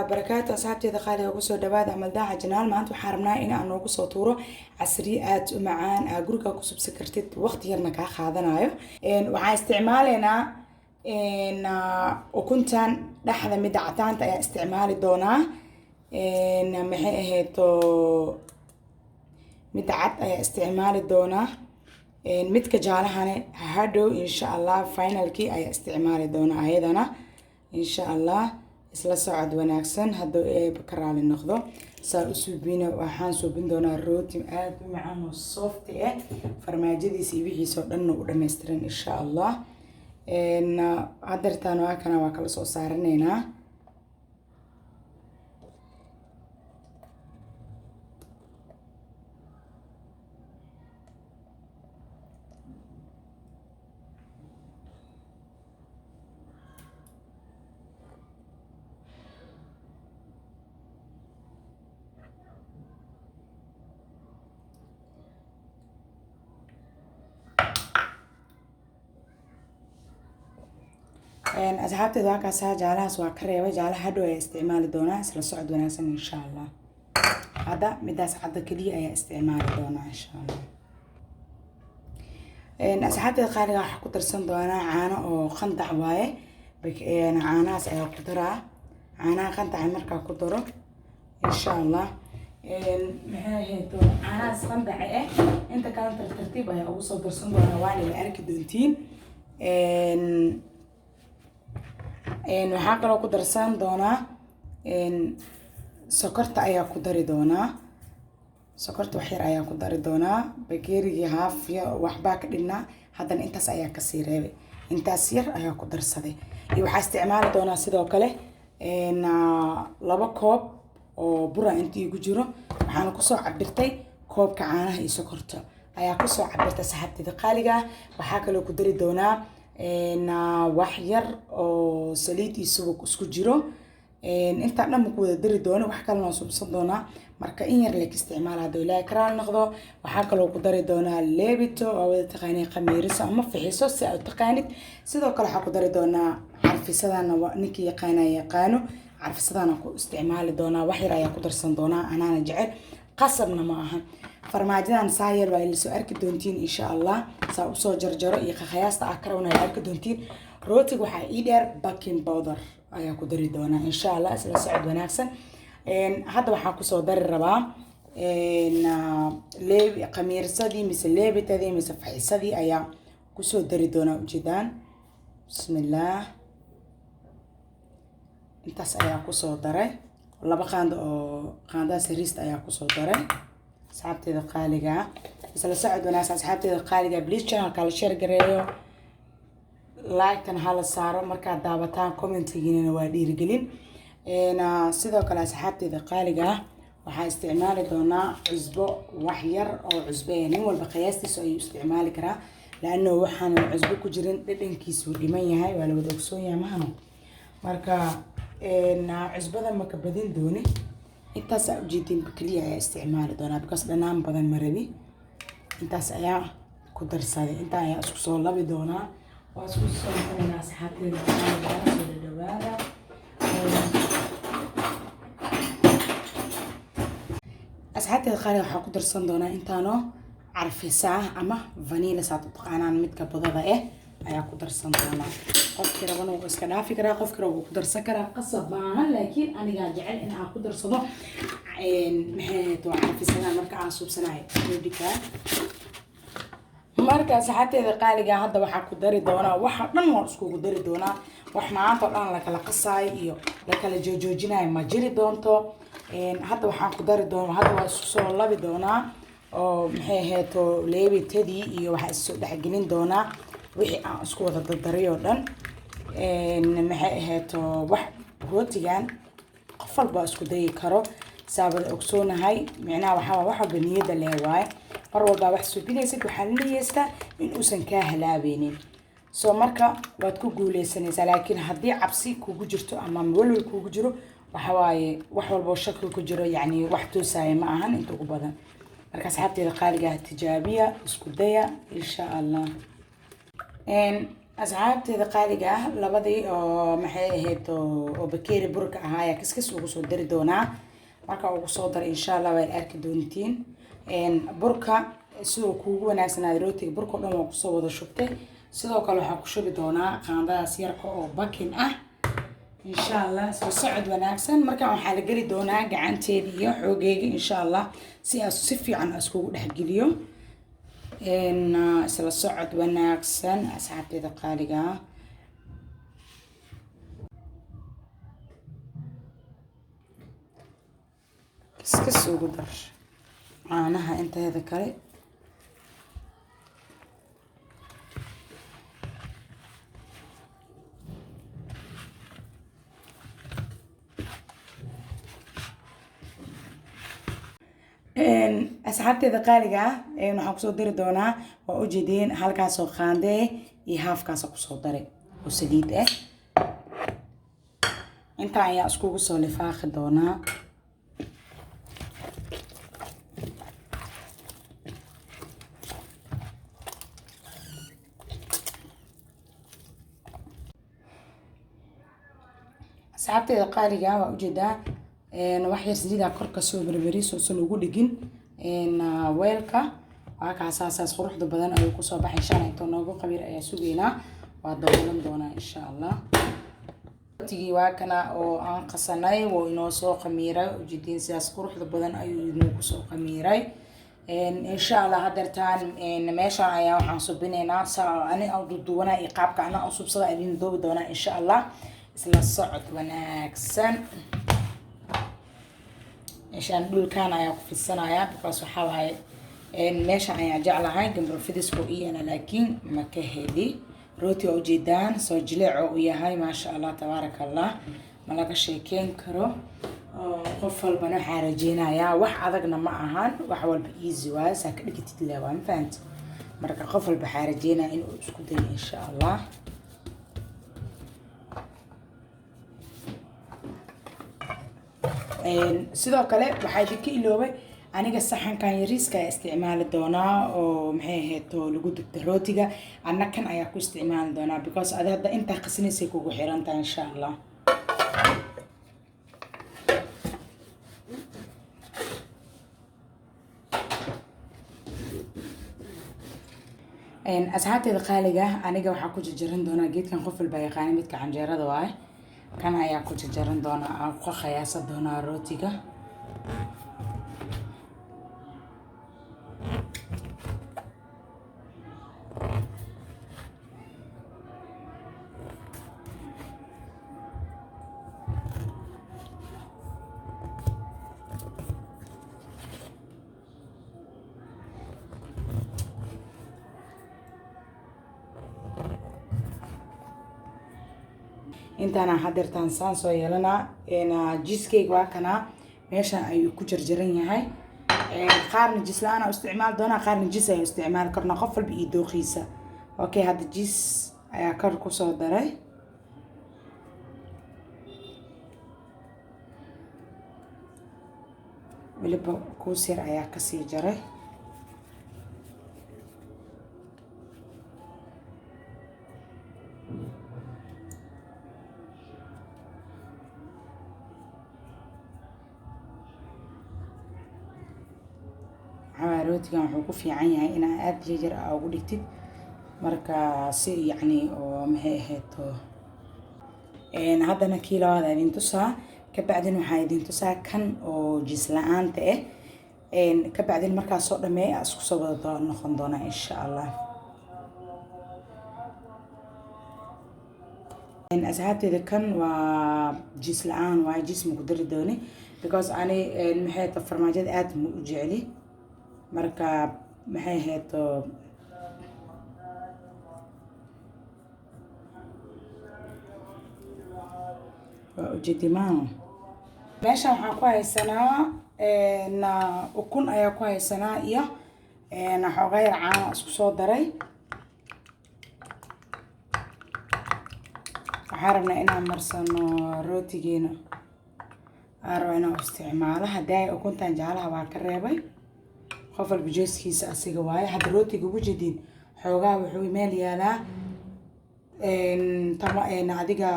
وبركاته أصحابتي دخالي وقصو دباد عمل داعة جنال ما أنتو حارمنا إنا أنو قصو طورو عسريات ومعان قرقا قصو بسكرتيت وقت يرنكا خاذنايو وعا استعمالنا إن وكنتان لحظة مدعتان تا استعمالي دونا إن محيهيتو مدعت استعمالي دونا مدك جالهاني هادو إن شاء الله فاينل كي أي استعمالي دونا أيضا إن شاء الله isla socod wanaagsan hadoo bakaraal noqdo saa u suubina waxaan suubin doonaa rooti aad u macaan oo soft ah farmaajadiisa iyo wixiisa oo dhan u dhameystiran insha Allah hadartaan waa kana waa kala soo saaraneynaa أصحابتي ذاك أسها جالها سوا كريوة جالها هدو استعمال دونا سلا صعد وناسن إن شاء الله هذا مداس عدا كلي أي استعمال دونا إن شاء الله أصحابتي خارجة حكو ترسن دونا عانا أو خندع واي بك عانا سأيو قدرة عانا خندع مركا قدرة إن شاء الله هي دونا عانا خندع أنت كانت الترتيب أي أوصل ترسن دونا واني لأرك دونتين waxaa kaloo ku darsan doonaa sokorta ayaa ku dari doonaa sokorta wax yar ayaa ku dari doonaa bakeerigii haaf ya waxbaa ka dhigna haddana intaas ayaa ka sii reebay intaas yar ayaa ku darsaday iyo waxaa isticmaali doonaa sidoo kale laba koob oo bura intii ku jiro waxaana ku soo cabirtay koobka caanaha iyo sokorta ayaa ku soo cabirtay saxabtida qaaliga waxaa kaloo ku dari doonaa wax yar oo saliid iyo subag isku jiro inta dhan ku wada dari doono wax kale oo subsan doona marka in yar leek isticmaal hado ilaa karaan noqdo waxa kale oo ku dari doona leebito oo wada taqaanay qamiiriso ama fixiso si aad taqaanid sidoo kale waxa ku dari doona carfisadana ninkii yaqaano carfisadana ku isticmaali doona wax yar ayaa ku darsan doona anaana jecel qasabna ma aha farmaajadan saayir waa la soo arki doontiin insha Allah saa u soo jarjaro iyo qiyaasta akarowna ay arki doontiin rootig waxa ii dheer baking powder ayaa ku dari doona insha Allah isla socod wanaagsan hadda waxa ku soo dari rabaa leeb qamiirsadii mise leebitadii mise faxisadii ayaa ku soo dari doona ujeedaan bismillah intaas ayaa ku soo daray laba qaando oo qaanda sariist ayaa ku soo daray أصحابتي القالقة بس سعد وناس أصحابتي القالقة بليز channel كلا شير قريو لايك تنهال الصارو مركا دابتان كومنتيين وادير قليل أنا سيدو كلا أصحابتي القالقة وحا استعمالي دونا عزبو وحير أو عزبين والبقياستي سوي استعمالي كرا لأنه وحان العزبو كجرين لدن كيسو لمية هاي ولا ودوكسويا مهنو مركا عزبو ذا مكبدين دوني intaas aad ujeedin kaliya ayaa isticmaali doonaa because dhanaan badan ma rabi intaas ayaa ku darsaday inta ayaa isku soo labi doonaa waa isku soo noqonayna asxaabteena soo dhawaada asxaabteeda qaali waxaa ku darsan doonaa intaano carfisa ama vanilla saad u taqaanaan midka badada ayaa ku darsan doonaa qofkii rabana wuu iska dhaafi karaa qofkii rabana wuu ku darsan karaa qasab maahan laakiin aniga jecel in aan ku darsado maxay too carfisadaan marka aan suubsanayo roodhika marka saxaabteeda qaaliga hadda waxaa ku dari doonaa waxa dhan waan isku dari doonaa wax maanta dhan la kala qasay iyo la kala joojinayo ma jiri doonto hadda waxaan ku dari doonaa hadda waa isku soo labi doonaa oo maxay heeto leebitadii iyo waxa isoo dhaxgelin doonaa wixii aan isku wada dardariyo dhan maxay ahayd wax rootigan qof walba isku dayi karo saabada ogsoonahay macnaha waxa wax walba niyada leeyahay mar walba wax suubinaysid waxa la yeestaa in uusan ka halaabeenin soo marka waad ku guuleysanaysaa laakiin haddii cabsi kugu jirto ama walwal kugu jiro waxa waaye wax walba shaki ku jiro yani wax toosay ma ahan inta ugu badan marka asxaabteeda qaaliga tijaabiya isku daya insha Allah asxaabteeda qaaliga ah labadii oo maxay ahayd oo bakeeri burka ahaa ayaa kiskis ugu soo dari doonaa marka ugu soo dar insha Allah way arki doontiin burka sidoo kuugu wanaagsanaa rootiga burka dhan waa ku soo wada shubtay sidoo kale waxaan ku shubi doonaa qaandadaas yarka oo bakin ah insha Allah soo socod wanaagsan marka waxaa la geli doonaa gacanteeda iyo xoogayga insha Allah si fiican iskugu dhexgeliyo isla socod wanaagsan asxaabteeda qaaliga kiskis ugu dar caanaha inteeda kale asxaabteeda qaaliga waxaan kusoo dari doonaa waa ujeedeen halkaasoo qaande iyo haafkaasoo kusoo daray oo saliid ah intaa ayaa iskugu soo lifaaqi doonaa asxaabteeda qaaliga waa ujeedaa wax yar saliida korka soo barbariso soo ugu dhigin weelka waa ka asaas quruxda badan ayuu ku soo baxay insha Allah inta noogu qabiir ayaa sugeynaa waa doolan doonaa insha Allah tigi waa kana oo aan qasanay oo inoo soo qamiiray ujeedin sidaas quruxda badan ayuu inoo ku soo qamiiray insha Allah hadartaan meesha ayaa waxaan subinaynaa ani aan duduwana iyo qaabka ana u subsada idin doobi doonaa insha Allah isla socod wanaagsan عشان دول كان يا قفصنا يا بقص حواي ماشي يا جعل هاي جنب الفدس فوقي أنا لكن ما كهدي روتي أو جدان سجلع ويا هاي ما شاء الله تبارك الله ملاك شيكين كرو قفل بنا حارجينا يا وح عذقنا معهن وحول بإيزي واس هكذا كتتلاوان فهمت مركا قفل بحارجينا إنه اسكتني إن شاء الله sidoo kale waxaa idinka iloobay aniga saxankan yariiska isticmaali doonaa oo maxay ahayd oo lagu dubta rootiga anna kan ayaa ku isticmaali doonaa because adi hadda intaa qasinaysay kugu xiran tahay insha Allah asxaabteeda qaaliga aniga waxaa ku jarjaran doonaa geedkan qof walba yaqaan midka canjeerada waay kan ayaa ku jarjaran doonaa aan ku qiyaasa doonaa rootiga intaana hadeertaan saan soo yeelanaa jiskeyga waa kana meeshaan ayuu ku jarjaran yahay qaarna jis la-aan isticmaal doonaa qaarna jis ayaa isticmaali karnaa qof walba iyo dooqiisa okay hadda jis ayaa kor kusoo daray weliba kuus yar ayaa kasii jaray rootigan wuxuu ku fiican yahay in aad jeer ugu dhigtid marka si yacni oo maxay ahayd haddana kii labaad idin tusaa ka bacdin waxaa idin tusaa kan oo jis la-aanta ka bacdin markaas soo dhameeya isku soo wada noqon doonaa insha Allah asxaabteeda kan waa jis la-aan waa jis ma ku dari dooni because ani maxay tahay farmaajada aad ma u jecli marka maxay ahayd waa ujeedimaan meeshaan waxaan ku haysanaa ukun ayaa ku haysanaa iyo xoogaa yar caano isku soo daray waxaan rabnaa inaan marsano rootigeena aan rabo inaan isticmaalo haddii ukuntan jaalaha waa ka reebay qof walba jeeskiisa asiga waaye hadda rootiga ugu jediin xoogaa wuxuu meel yaalaa adiga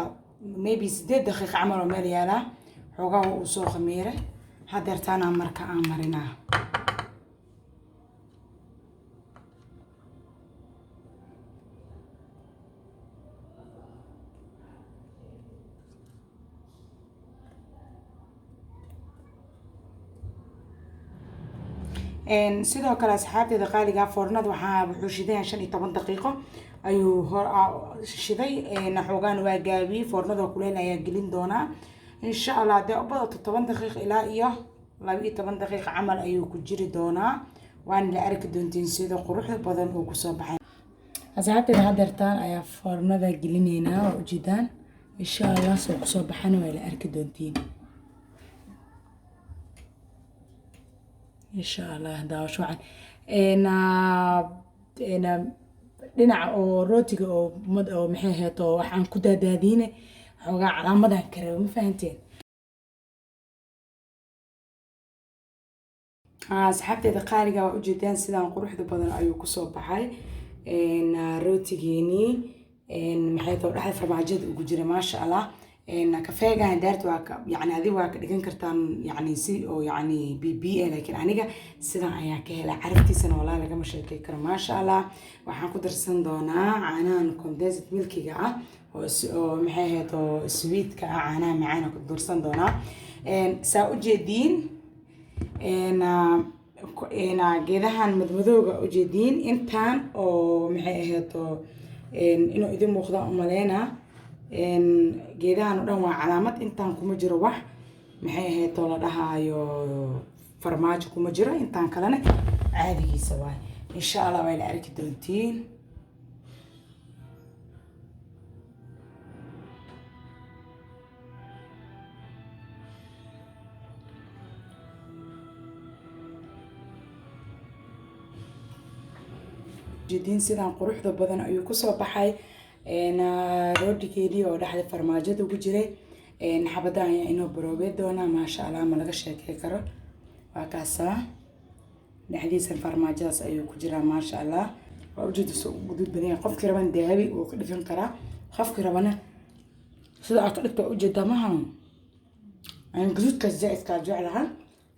maybe 8 daqiiqo camal oo meel yaala xoogaa uu soo khamiiray hadeertaana marka aan marinaa sidoo kale asxaabteeda qaaliga foornada wuxuu shiday 15 daqiiqo ayuu hor shiday xoogaan waa gaabiyey foornada kuleel ayaa gelin doonaa insha Allah dee ubada 7 daqiiqo ilaa iyo 12 daqiiqo camal ayuu ku jiri doonaa waan la arki doontiin sida quruxda badan uu ku soo baxay asxaabteeda hadeertaan ayaa foornada gelineynaa oo ujeedaan insha Allah soo ku soo baxana waa la arki doontiin إن شاء الله داوش وعن أنا dhinaca oo rootiga oo mad oo maxay heeto waxaan ku daadaadine xogaa calaamadan kare ma fahanteen asxaabteeda qaaliga waa ujeedaan sidaan quruxda badan ayuu ku soo baxay rootigeeni maxay too dhaxay farmaajada ugu jira maasha Allah kafeegan daartu waa yani adiga waa ka dhigan kartaan yani si oo yani BBA laakiin aniga sidan ayaa ka helay caraftiisana walaa laga sheekay karo maasha Allah waxaan ku darsan doonaa caanahan condensed milkiga ah oo maxay ahayd oo sweetka ah caanaha macaan ku darsan doonaa saa u jeediin geedahan madmadowga u jeediin intaan oo maxay ahayd oo inuu idin muuqdo umaleena geedahan oo dhan waa calaamad intaan kuma jiro wax maxay ahayd oo la dhahayo farmaajo kuma jiro intaan kalena caadigiisa waay insha Allah way la arki doontiin jidin sidaan quruxda badan ayuu ku soo baxay rootigeedii oo dhaxda farmaajada ugu jiray xabadan ayaa inoo baroobay doonaa maasha Allah ma laga sheekay karo waa kaasa dhaxdiisa farmaajadaas ayuu ku jiraa maasha Allah waa ujeedo soo gudud badan qofkii raban daabi uu ka dhigan karaa qofkii rabana sida aad ka dhigto ujeedaa maaha aan gududka zaidka jeclaha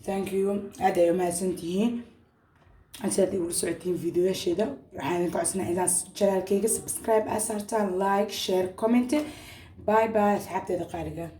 thank you aad ay mahadsantihiin أنت تقول سعتين فيديو شيء وحنا نقعد إذا channel كيك سبسكرايب أسرتان لايك شير كومنت باي باي حتى دقائق